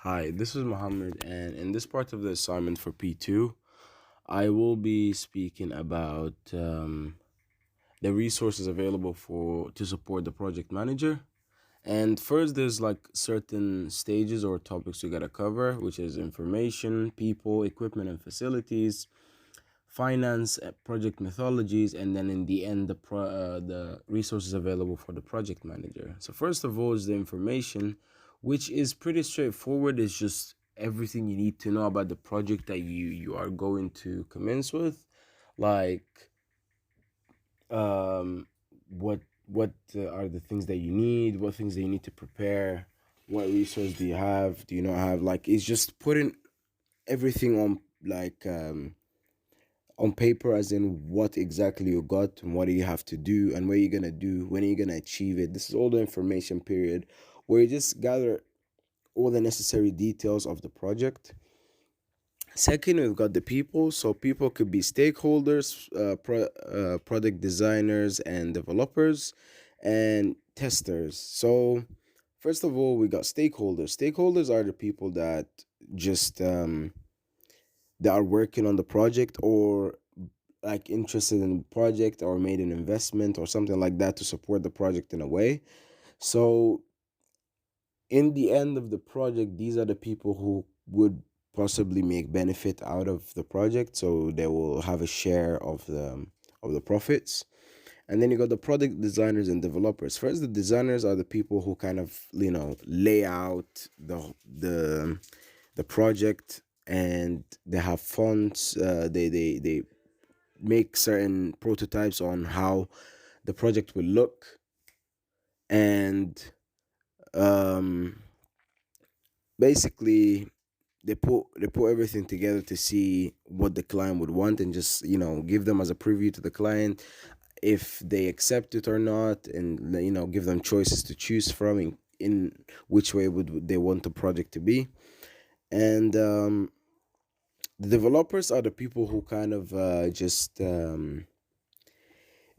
Hi, this is Mohammed, and in this part of the assignment for P2, I will be speaking about the resources available for to support the project manager. And first, there's like certain stages or topics we gotta cover, which is information, people, equipment, and facilities, finance, project methodologies, and then in the end, the resources available for the project manager. So first of all is the information, which is pretty straightforward. It's just everything you need to know about the project that you are going to commence with, like um, what are the things that you need, what things that you need to prepare, what resource do you have, do you not have? Like it's just putting everything on on paper, as in what exactly you got and what do you have to do and what you're gonna do, when are you gonna achieve it. This is all the information period where you just gather all the necessary details of the project. Second, we've got the people. So people could be stakeholders, product designers and developers, and testers. So first of all, we got stakeholders. Stakeholders are the people that just that are working on the project, or like interested in the project, or made an investment or something like that to support the project in a way. So in the end of the project, these are the people who would possibly make benefit out of the project, so they will have a share of the profits. And then you got the product designers and developers. First, the designers are the people who kind of lay out the project, and they have fonts. They make certain prototypes on how the project will look, and um basically they put everything together to see what the client would want, and just give them as a preview to the client if they accept it or not, and give them choices to choose from in which way would they want the project to be. And the developers are the people who kind of just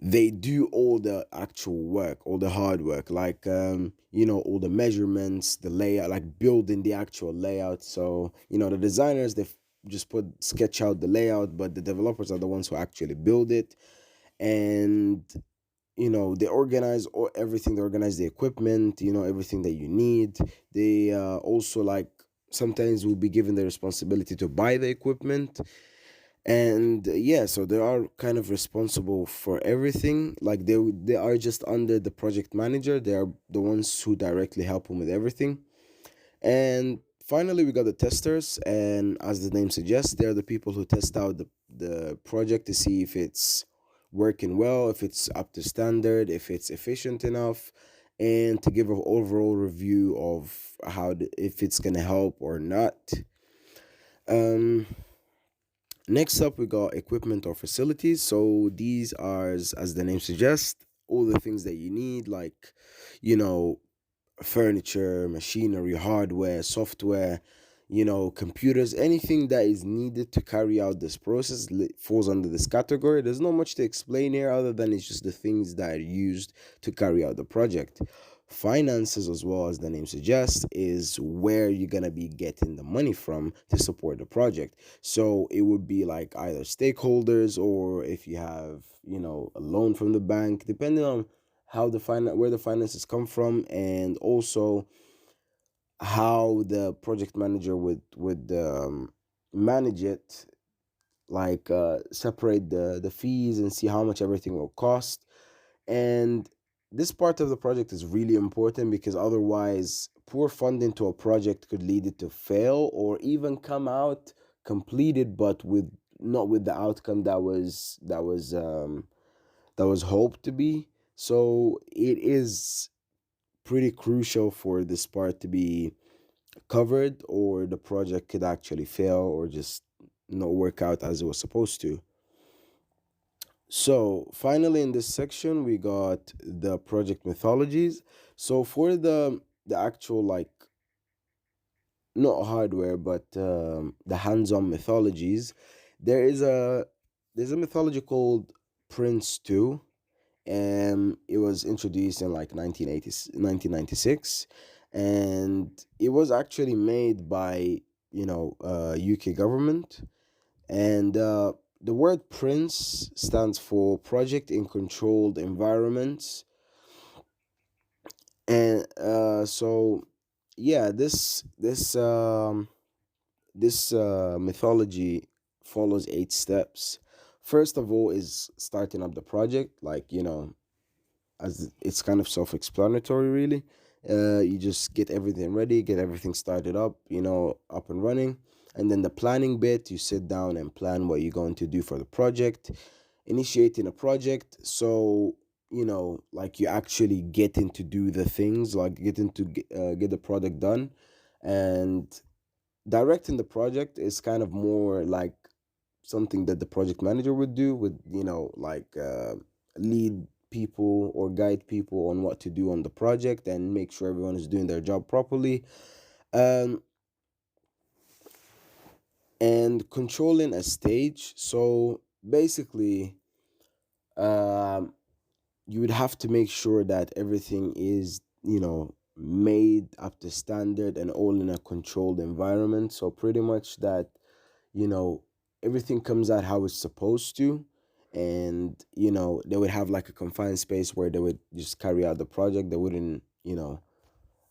they do all the actual work, all the hard work, like all the measurements, the layout, like building the actual layout. So the designers, just put sketch out the layout, but the developers are the ones who actually build it. And they organize all everything, they organize the equipment, everything that you need. They also, like, sometimes will be given the responsibility to buy the equipment. And yeah, so they are kind of responsible for everything. Like they are just under the project manager. They are the ones who directly help him with everything. And finally, we got the testers, and as the name suggests, they're the people who test out the project to see if it's working well, if it's up to standard, if it's efficient enough, and to give an overall review of if it's gonna help or not. um Next up, we got equipment or facilities. So these are, as the name suggests, all the things that you need, like, you know, furniture, machinery, hardware, software, computers, anything that is needed to carry out this process falls under this category. There's not much to explain here other than it's just the things that are used to carry out the project. Finances, as well as the name suggests, is where you're gonna be getting the money from to support the project. So it would be like either stakeholders, or if you have, a loan from the bank, depending on how where the finances come from, and also how the project manager would manage it, like separate the fees and see how much everything will cost. And this part of the project is really important, because otherwise poor funding to a project could lead it to fail, or even come out completed but with not with the outcome that was hoped to be. So it is pretty crucial for this part to be covered, or the project could actually fail or just not work out as it was supposed to. So finally, in this section, we got the project mythologies. So for the actual, like, not hardware, but the hands-on mythologies, there is a there's a mythology called Prince 2. It was introduced in like 1996, and it was actually made by UK government. And the word Prince stands for Project in Controlled Environments. And so yeah, this mythology follows 8 steps. First of all is starting up the project, like as it's kind of self-explanatory, really. You just get everything ready, get everything started up, up and running. And then the planning bit, you sit down and plan what you're going to do for the project. Initiating a project, so like you actually getting to do the things, like getting to get the product done. And directing the project is kind of more like something that the project manager would do, with like lead people or guide people on what to do on the project and make sure everyone is doing their job properly. um and controlling a stage, so basically, um you would have to make sure that everything is made up to standard and all in a controlled environment, so pretty much that you know everything comes out how it's supposed to. And they would have like a confined space where they would just carry out the project. They wouldn't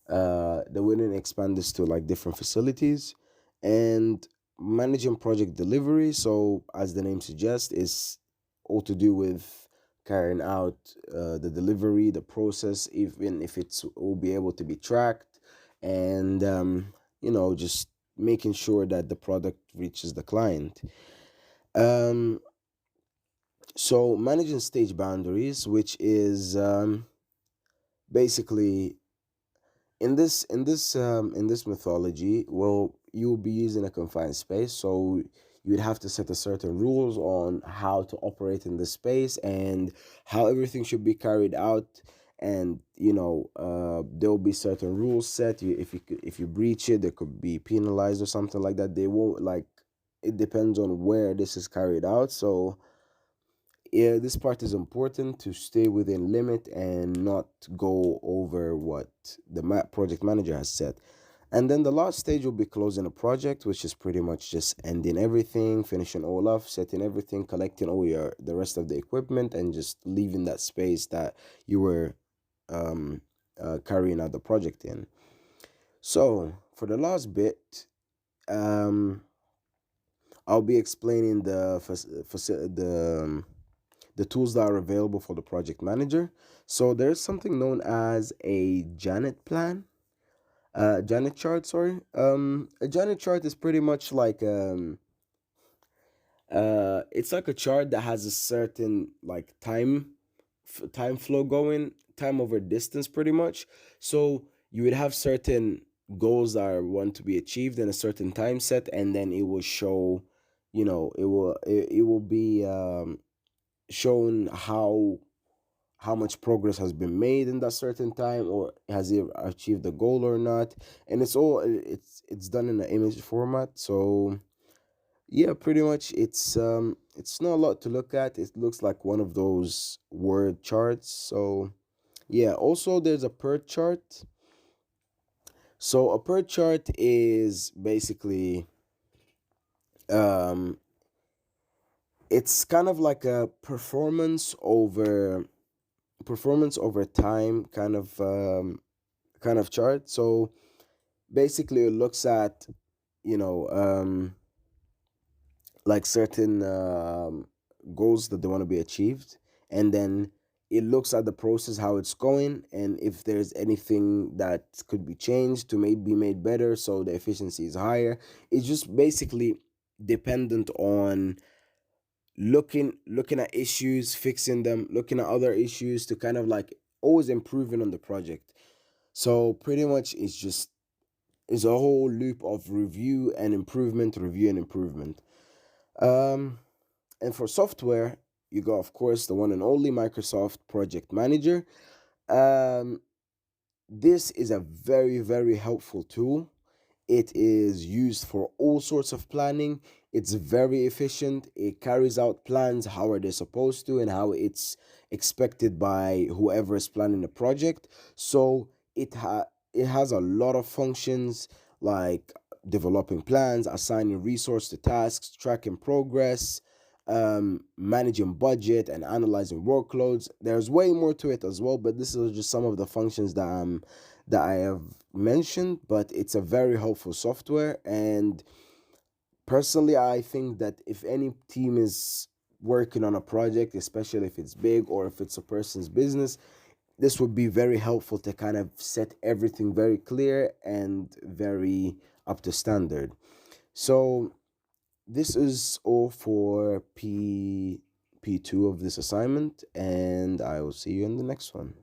expand this to like different facilities. And managing project delivery, so as the name suggests, is all to do with carrying out the delivery, the process, even if it's will be able to be tracked. And just making sure that the product reaches the client. um so managing stage boundaries, which is basically, in this mythology, well, you'll be using a confined space, so you'd have to set a certain rules on how to operate in the space and how everything should be carried out. And there'll be certain rules set. If you breach it, there could be penalized or something like that. They won't like It depends on where this is carried out. So yeah, this part is important, to stay within limit and not go over what the project manager has said. And then the last stage will be closing a project, which is pretty much just ending everything, finishing all off, setting everything, collecting all the rest of the equipment, and just leaving that space that you were um, carrying out the project in. So for the last bit, um, I'll be explaining the tools that are available for the project manager. So there's something known as a Janet plan, Janet chart. Sorry, a Janet chart is pretty much like it's like a chart that has a certain like time flow going, time over distance, pretty much. So you would have certain goals that are want to be achieved in a certain time set, and then it will show, it will be shown how much progress has been made in that certain time, or has it achieved the goal or not. And it's done in an image format. So yeah, pretty much it's not a lot to look at. It looks like one of those word charts. So yeah, also there's a PERT chart. So a PERT chart is basically um it's kind of like a performance over time kind of chart. So basically, it looks at you know like certain goals that they want to be achieved, and then it looks at the process, how it's going, and if there's anything that could be changed to be made better so the efficiency is higher. It's just basically dependent on looking at issues, fixing them, looking at other issues to kind of like always improving on the project. So pretty much it's a whole loop of review and improvement, review and improvement. Um, and for software, you got, of course, the one and only Microsoft Project Manager. Um, this is a very, very helpful tool. It is used for all sorts of planning. It's very efficient. It carries out plans how are they supposed to and how it's expected by whoever is planning the project. So it has a lot of functions like developing plans, assigning resource to tasks, tracking progress, managing budget, and analyzing workloads. There's way more to it as well, but this is just some of the functions that I have mentioned. But it's a very helpful software, and personally, I think that if any team is working on a project, especially if it's big or if it's a person's business, this would be very helpful to kind of set everything very clear and very up to standard. So this is all for P2 of this assignment, and I will see you in the next one.